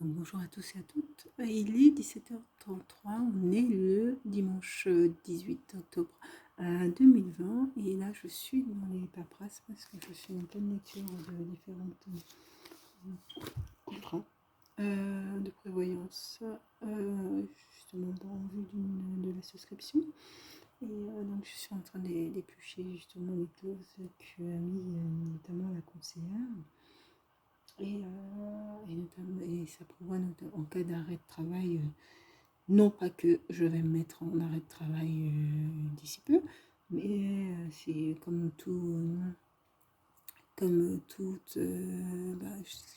Donc, bonjour à tous et à toutes. Il est 17h33, on est le dimanche 18 octobre 2020 et là je suis dans les paperasses parce que je suis en pleine lecture de différents contrats de prévoyance justement en vue de la souscription. Et donc je suis en train d'éplucher justement les clauses qu'a mis notamment la conseillère. Et ça prévoit en cas d'arrêt de travail, non pas que je vais me mettre en arrêt de travail d'ici peu, mais c'est comme toute,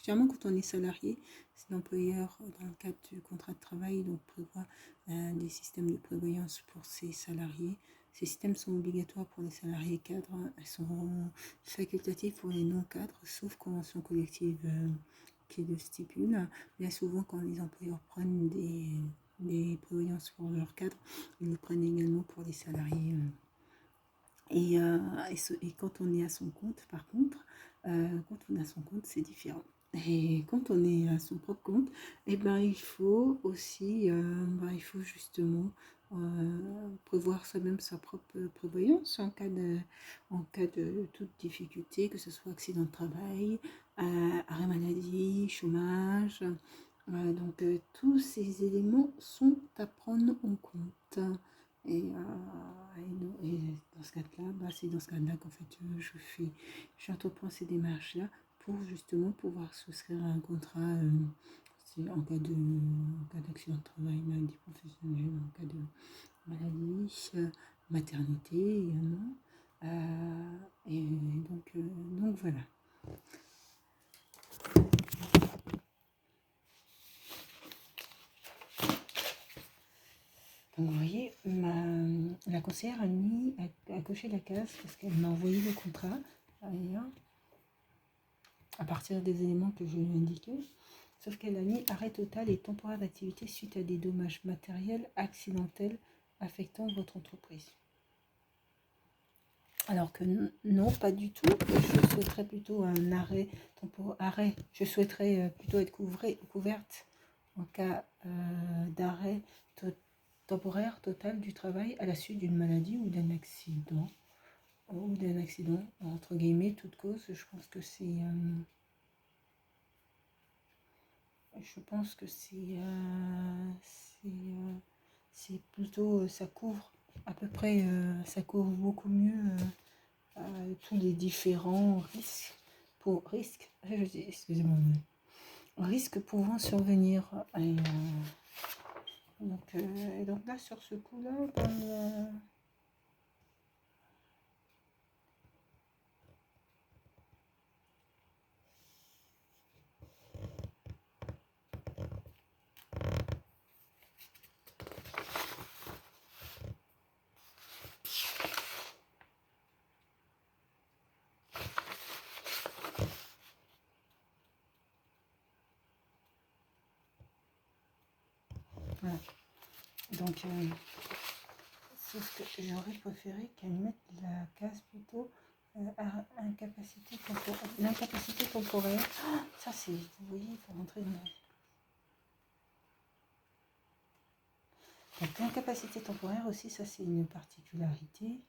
généralement quand on est salarié, c'est l'employeur dans le cadre du contrat de travail donc prévoit des systèmes de prévoyance pour ses salariés. Ces systèmes sont obligatoires pour les salariés cadres, elles sont facultatives pour les non-cadres, sauf convention collective qui le stipule. Bien souvent, quand les employeurs prennent des prévoyances pour leurs cadres, ils les prennent également pour les salariés. Et quand on est à son compte, par contre, quand on est à son compte, c'est différent. Et quand on est à son propre compte, eh ben, il faut aussi, il faut justement prévoir soi-même sa propre prévoyance en cas de toute difficulté, que ce soit accident de travail, arrêt maladie, chômage. Tous ces éléments sont à prendre en compte. Et dans ce cas-là, c'est dans ce cas-là qu'en fait j'entreprends ces démarches-là pour justement pouvoir souscrire à un contrat en cas d'accident de travail, maladie professionnelle, en cas de maladie, maternité également. Donc voilà. Donc vous voyez, la conseillère a coché la case parce qu'elle m'a envoyé le contrat à partir des éléments que je lui ai indiqués. Sauf qu'elle a mis arrêt total et temporaire d'activité suite à des dommages matériels accidentels affectant votre entreprise. Alors que non, pas du tout. Je souhaiterais plutôt un arrêt temporaire. Je souhaiterais plutôt être couverte en cas d'arrêt temporaire total du travail à la suite d'une maladie ou d'un accident. Entre guillemets, toute cause. Je pense que c'est plutôt, ça couvre à peu près, ça couvre beaucoup mieux tous les différents excusez-moi, risques pouvant survenir. Donc là, sur ce coup-là, voilà. Donc, sauf que j'aurais préféré qu'elle mette la case plutôt l'incapacité temporaire. Oh, ça, c'est, vous voyez, il faut rentrer dans la... Donc, l'incapacité temporaire aussi, ça, c'est une particularité.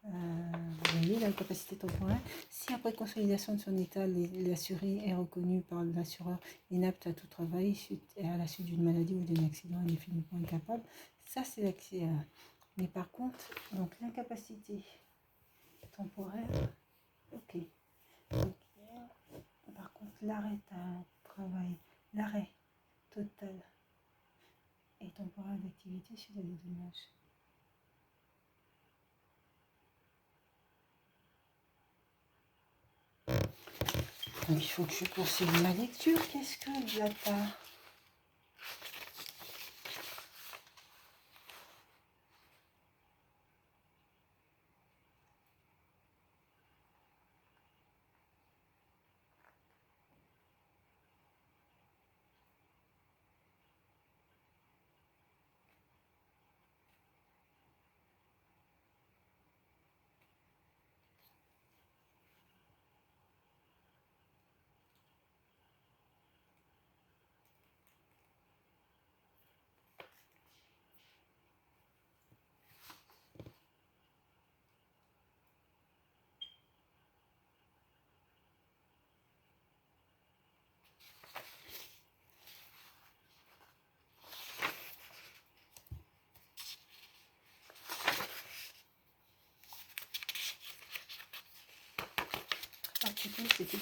Vous voyez, l'incapacité temporaire. Si après consolidation de son état, l'assuré est reconnu par l'assureur inapte à tout travail à la suite d'une maladie ou d'un accident indéfiniment incapable, ça, c'est l'accès à... Mais par contre, donc l'incapacité temporaire, ok. Donc, par contre, l'arrêt à travail, l'arrêt total et temporaire d'activité suite à des dommages. Donc, il faut que je poursuive ma lecture. Qu'est-ce que je l'attends?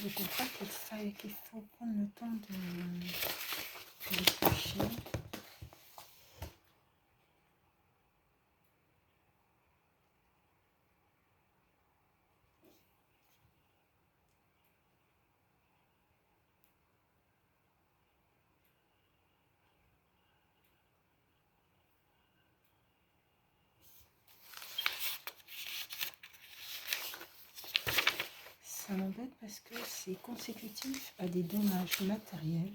Je comprends qu'il faut prendre le temps de les toucher. Ça m'embête parce que c'est consécutif à des dommages matériels.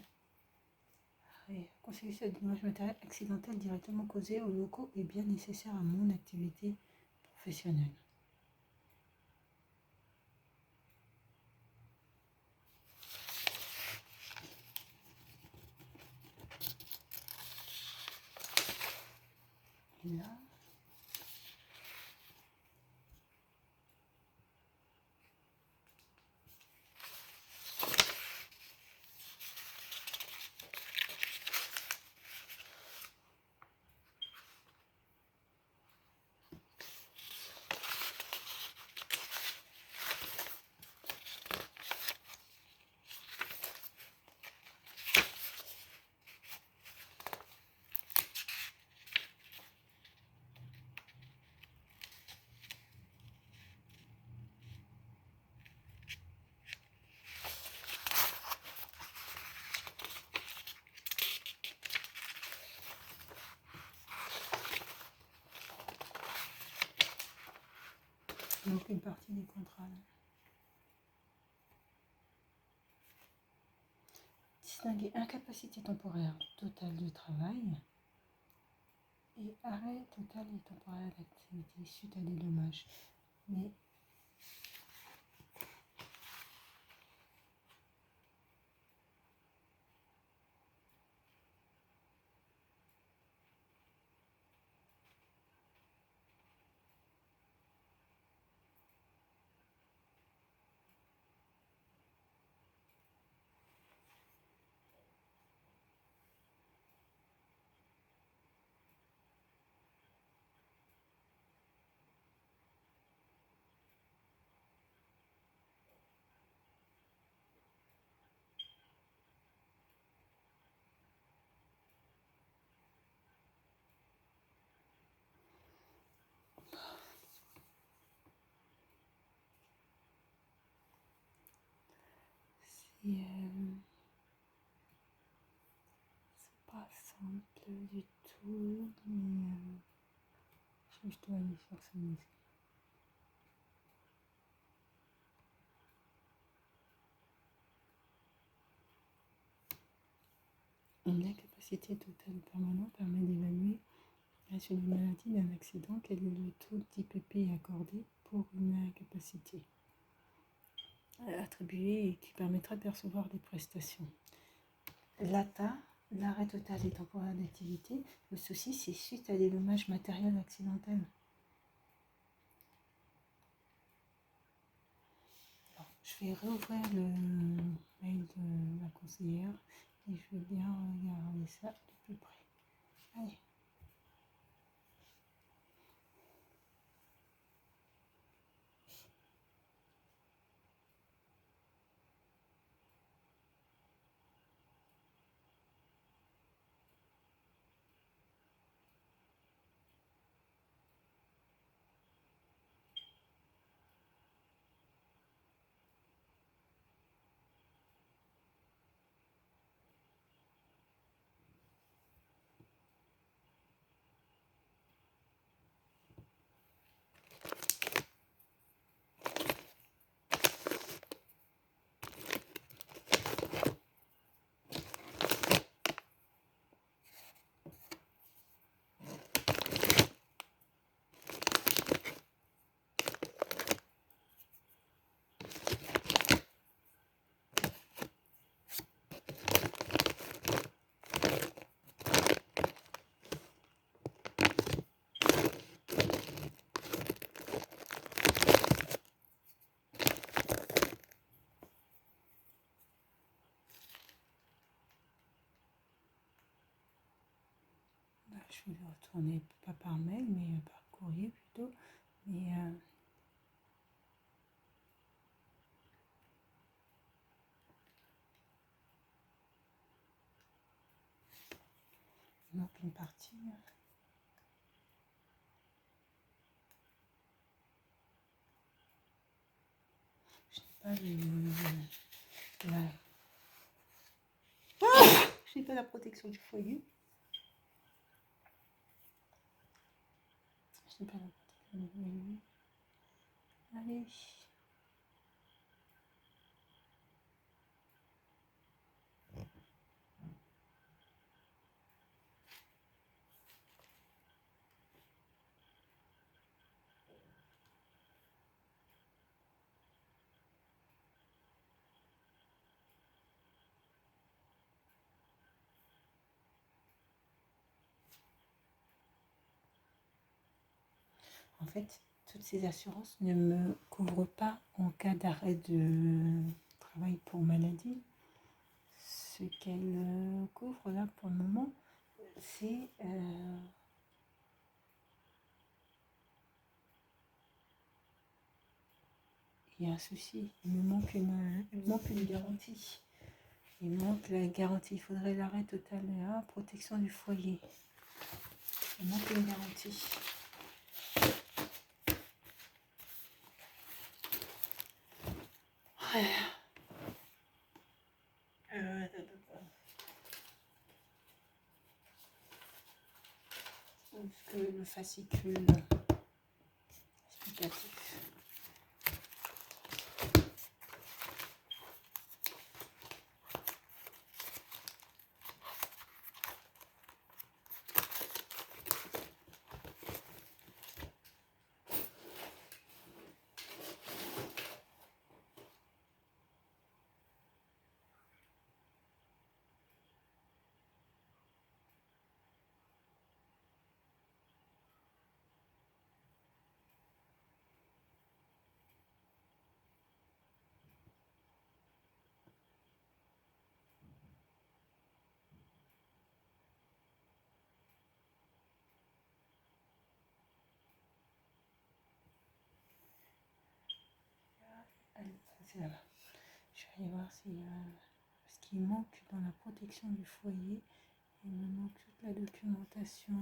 Consécutif à des dommages matériels accidentels directement causés aux locaux et bien nécessaires à mon activité professionnelle. Et là, donc une partie des contrats. Distinguer incapacité temporaire totale de travail et arrêt total et temporaire d'activité suite à des dommages. Mais c'est pas simple du tout, mais je dois aller sur ce musée. Une incapacité totale permanente permet d'évaluer, à suite d'une maladie, d'un accident, quel est le taux d'IPP accordé pour une incapacité attribuée et qui permettra de percevoir des prestations. L'ATA, l'arrêt total et temporaire d'activité, le souci c'est suite à des dommages matériels accidentels. Alors, je vais réouvrir le mail de la conseillère et je vais bien regarder ça de plus près. Allez. Je vais le retourner, pas par mail, mais par courrier plutôt. Mais manque une partie. Je n'ai pas je n'ai pas la protection du foyer. Je n'ai pas la protection du foyer. Allez. En fait, toutes ces assurances ne me couvrent pas en cas d'arrêt de travail pour maladie. Ce qu'elles couvrent là pour le moment, c'est il y a un souci, il me manque une garantie. Il me manque la garantie, il faudrait l'arrêt total, protection du foyer. Il manque une garantie. Est-ce que le fascicule explicatif. C'est là-bas. Je vais aller voir si, ce qui manque dans la protection du foyer. Il me manque toute la documentation.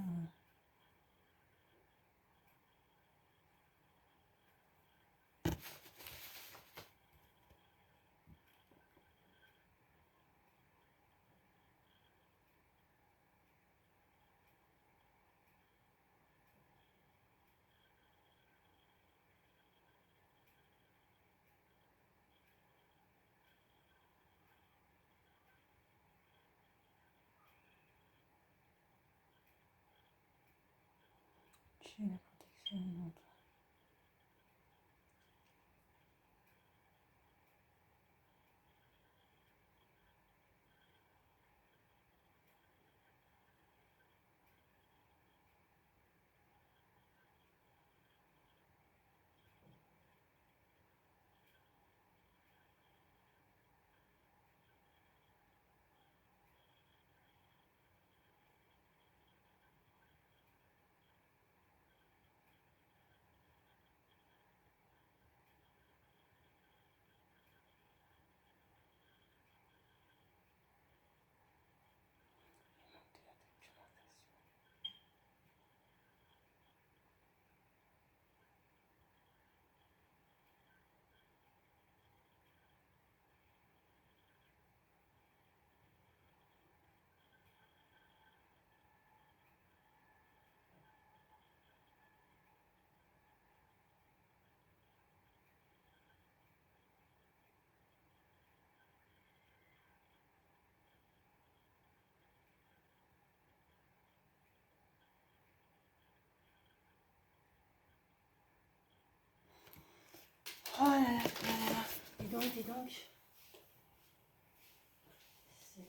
J'ai la protection alimentaire. Oh là là là là. Dis donc. C'est...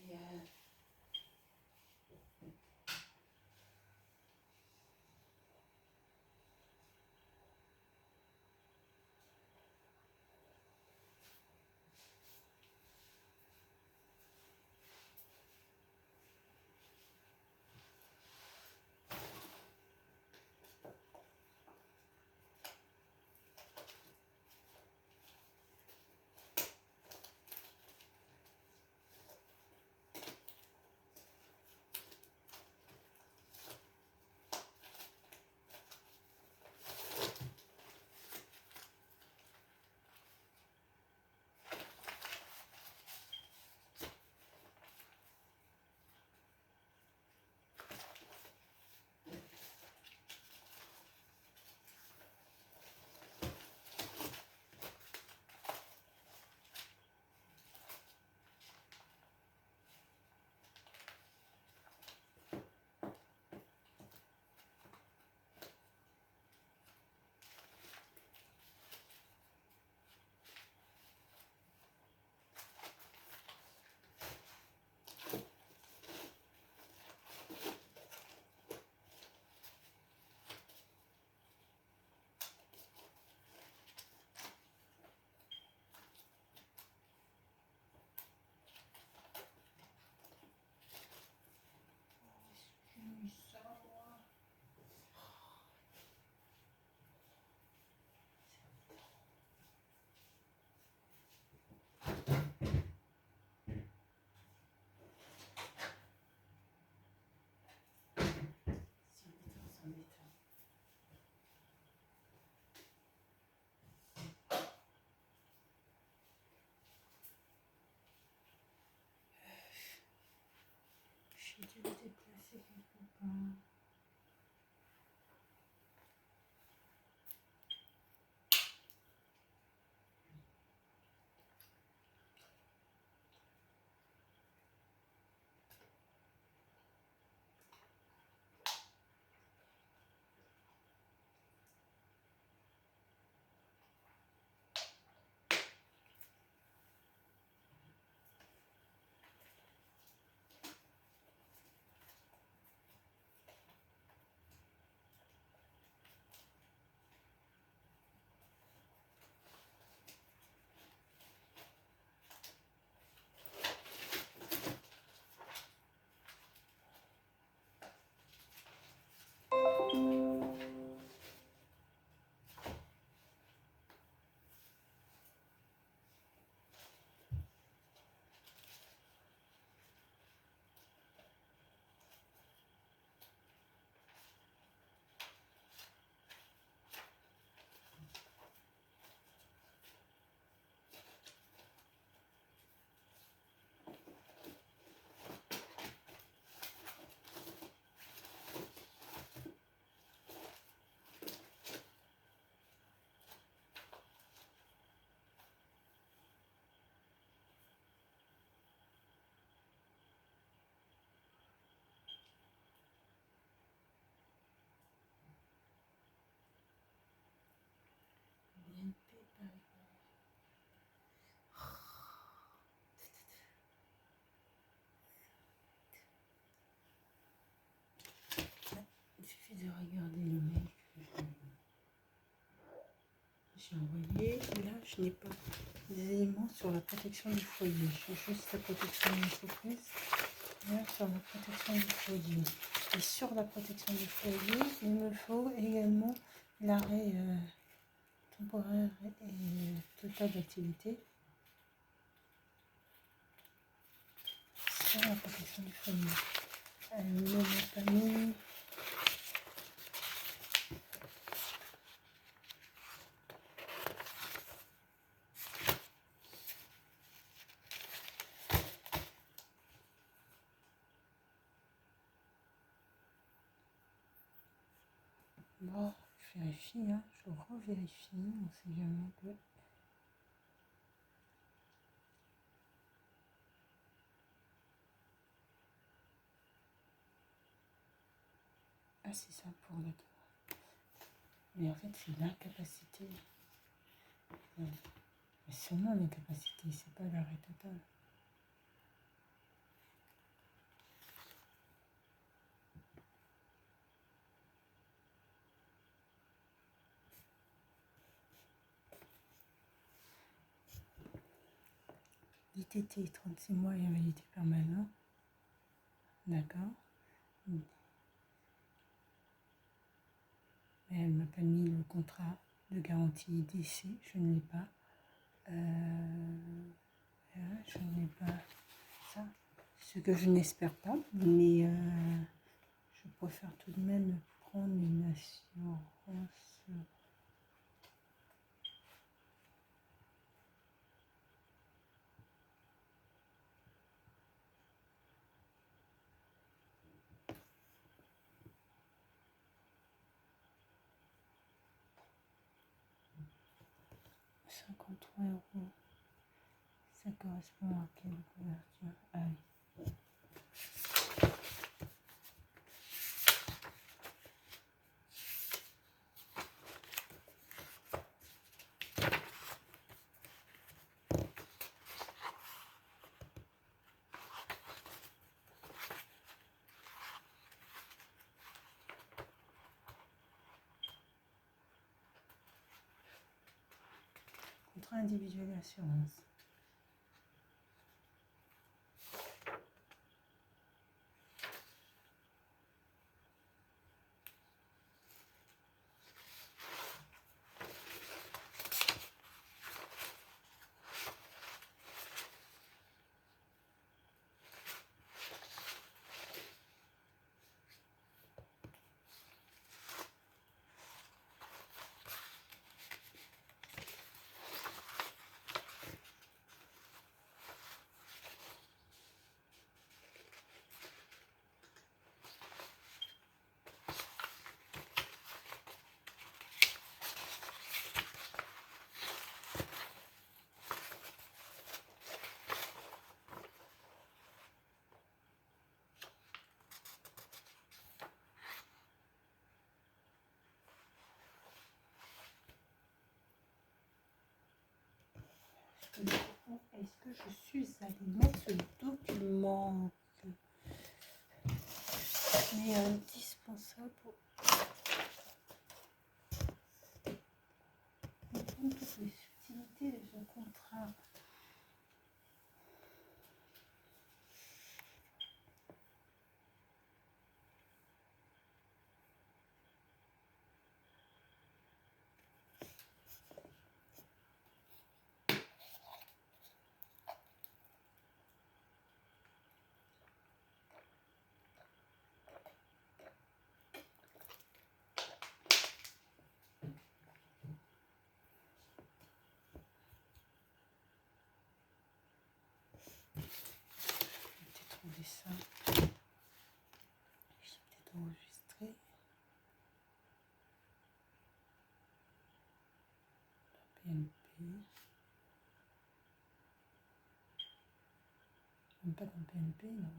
je n'ai pas des éléments sur la protection du foyer. J'ai juste la protection de l'entreprise. Là, sur la protection du foyer. Et sur la protection du foyer, il me faut également l'arrêt temporaire et total d'activité. Sur la protection du foyer. Elle ne m'a pas mis. Bon, je vérifie, hein, je revérifie, on sait jamais que... Ah, c'est ça pour le droit. Mais en fait, c'est l'incapacité. Ouais. Mais seulement l'incapacité, c'est pas l'arrêt total. L'ITT, 36 mois et invalidité permanente. D'accord. Mais elle m'a pas mis le contrat de garantie d'essai, je ne l'ai pas. Je n'ai pas ça. Ce que je n'espère pas, mais je préfère tout de même prendre une assurance. €53. Ça correspond à quelle couverture? Ah oui. Contrat individuel d'assurance. Est-ce que je suis allée mettre ce document mais indispensable pour comprendre toutes les subtilités de ce contrat? J'ai trouvé ça. J'ai peut-être enregistré. PNP. Même pas dans PNP, non.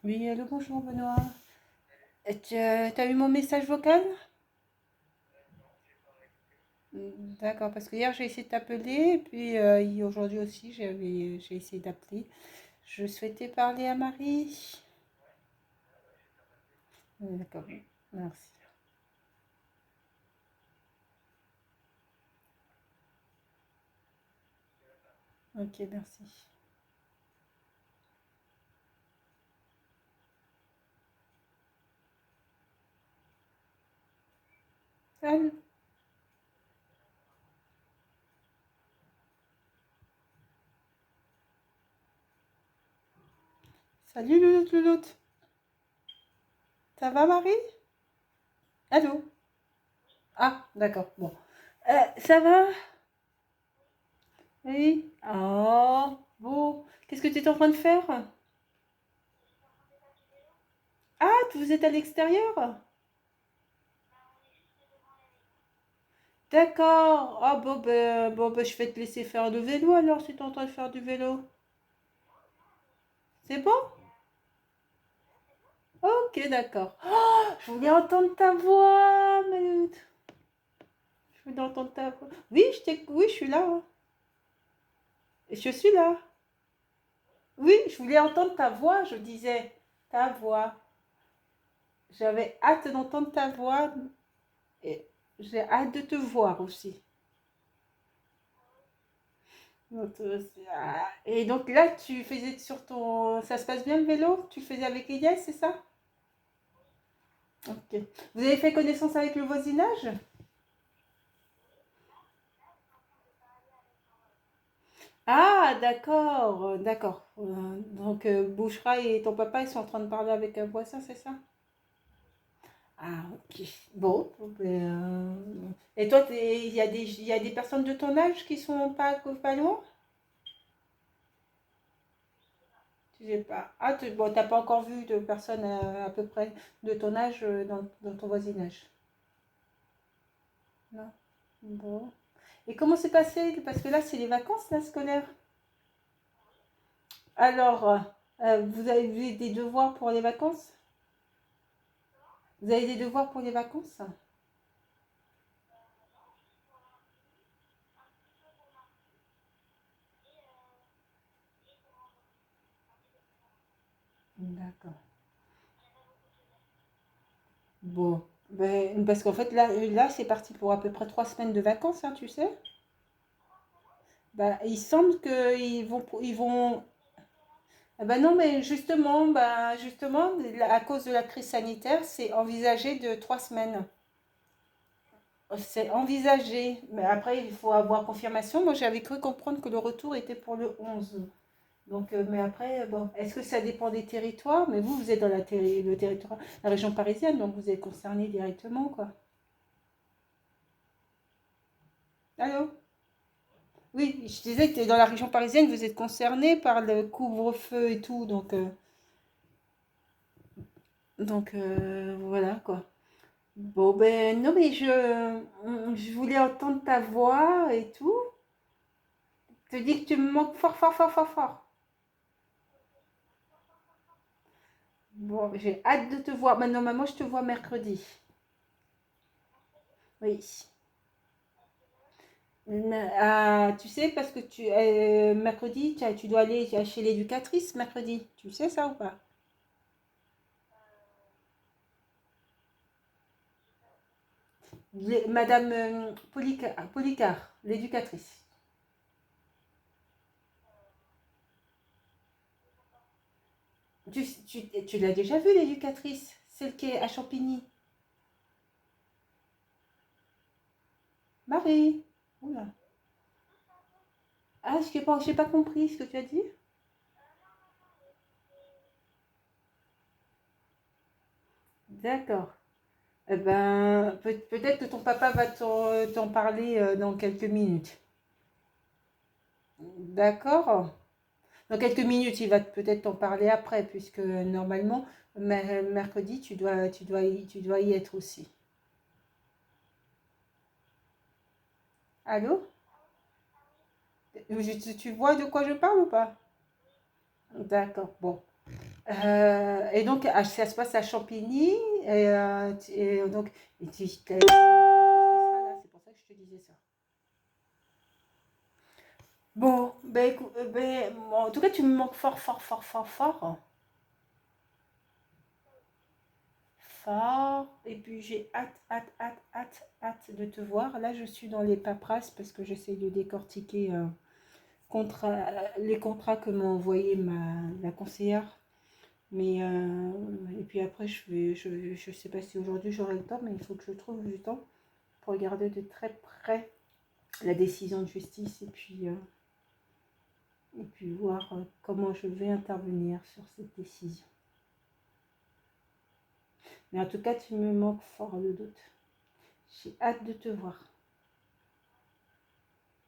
Oui, allô, bonjour Benoît. T'as eu mon message vocal? D'accord, parce que hier j'ai essayé de t'appeler, et puis aujourd'hui aussi j'ai essayé d'appeler. Je souhaitais parler à Marie. D'accord, merci. Ok, merci. Allô. Salut Louloute, Louloute. Ça va Marie? Allô? Ah, d'accord, bon. Ça va? Oui. Oh, bon. Qu'est-ce que tu es en train de faire? Ah, vous êtes à l'extérieur? D'accord. Ah bon, je vais te laisser faire le vélo alors si tu es en train de faire du vélo. C'est bon? Ok, d'accord. Oh, je voulais entendre ta voix, Mayotte. Je voulais entendre ta voix. Oui, oui, je suis là, hein. Je suis là. Oui, je voulais entendre ta voix, je disais. Ta voix. J'avais hâte d'entendre ta voix et j'ai hâte de te voir aussi. Donc, et donc là, tu faisais sur ton... Ça se passe bien le vélo? Tu le faisais avec Elias, c'est ça? Ok. Vous avez fait connaissance avec le voisinage? Ah, d'accord, d'accord. Donc, Bouchra et ton papa, ils sont en train de parler avec un voisin, c'est ça? Ah, ok. Bon. Et toi, il y a des personnes de ton âge qui sont pas loin? Tu sais pas. Ah, bon, t'as pas encore vu de personnes à peu près de ton âge dans ton voisinage? Non. Bon. Et comment c'est passé? Parce que là, c'est les vacances, là, scolaires. Alors, vous avez vu des devoirs pour les vacances? Vous avez des devoirs pour les vacances? D'accord. Bon. Ben, parce qu'en fait, là c'est parti pour à peu près 3 semaines de vacances, hein, tu sais. Ben, il semble qu'ils vont. Ah ben non, mais justement, à cause de la crise sanitaire, c'est envisagé de 3 semaines. C'est envisagé, mais après, il faut avoir confirmation. Moi, j'avais cru comprendre que le retour était pour le 11. Donc, mais après, bon, est-ce que ça dépend des territoires? Mais vous, vous êtes dans le territoire, la région parisienne, donc vous êtes concerné directement, quoi. Allô? Oui, je disais que dans la région parisienne, vous êtes concerné par le couvre-feu et tout, donc voilà, quoi. Bon, ben non, mais je voulais entendre ta voix et tout. Te dis que tu me manques fort, fort, fort, fort, fort. Bon, j'ai hâte de te voir. Maintenant, maman, je te vois mercredi. Oui. Tu sais, parce que mercredi, tu dois aller chez l'éducatrice mercredi. Tu sais ça ou pas? Madame Policard, l'éducatrice. Tu l'as déjà vue, l'éducatrice? Celle qui est à Champigny. Marie. Oula. Ah, j'ai pas compris ce que tu as dit. D'accord. Eh ben, peut-être que ton papa va t'en parler dans quelques minutes. D'accord? Dans quelques minutes, il va peut-être t'en parler après, puisque normalement, mercredi, tu dois y être aussi. Allô? Tu vois de quoi je parle ou pas? D'accord, bon. Et donc, ça se passe à Champigny. Et donc, c'est pour ça que je te disais ça. Bon, ben, en tout cas, tu me manques fort, fort, fort, fort, fort. Fort. Et puis, j'ai hâte, hâte, hâte, hâte, hâte de te voir. Là, je suis dans les paperasses parce que j'essaye de décortiquer les contrats que m'a envoyé la conseillère. Mais, et puis après, je sais pas si aujourd'hui j'aurai le temps, mais il faut que je trouve du temps pour regarder de très près la décision de justice et puis voir comment je vais intervenir sur cette décision. Mais en tout cas, tu me manques fort le doute. J'ai hâte de te voir.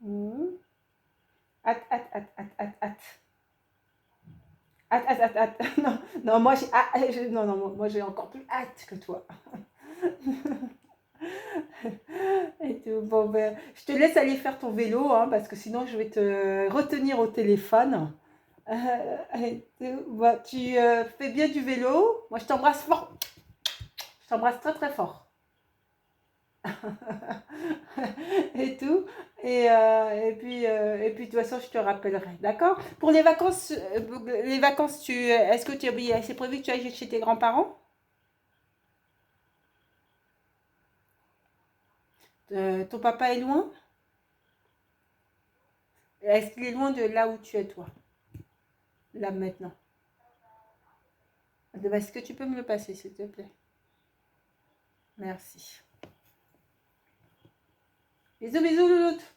Mmh. Hâte, hâte, hâte, hâte, hâte, hâte. Hâte, hâte, hâte, hâte. Non, non, non, non, moi j'ai encore plus hâte que toi. Et tout. Bon, ben, je te laisse aller faire ton vélo, hein, parce que sinon je vais te retenir au téléphone. Et tout. Bah, tu fais bien du vélo. Moi, je t'embrasse fort. Je t'embrasse très très fort. Et tout. Et puis de toute façon, je te rappellerai. D'accord? Pour les vacances, est-ce que c'est prévu que tu ailles chez tes grands-parents? Ton papa est loin? Est-ce qu'il est loin de là où tu es, toi? Là maintenant. Est-ce que tu peux me le passer, s'il te plaît? Merci. Bisous, bisous, louloute.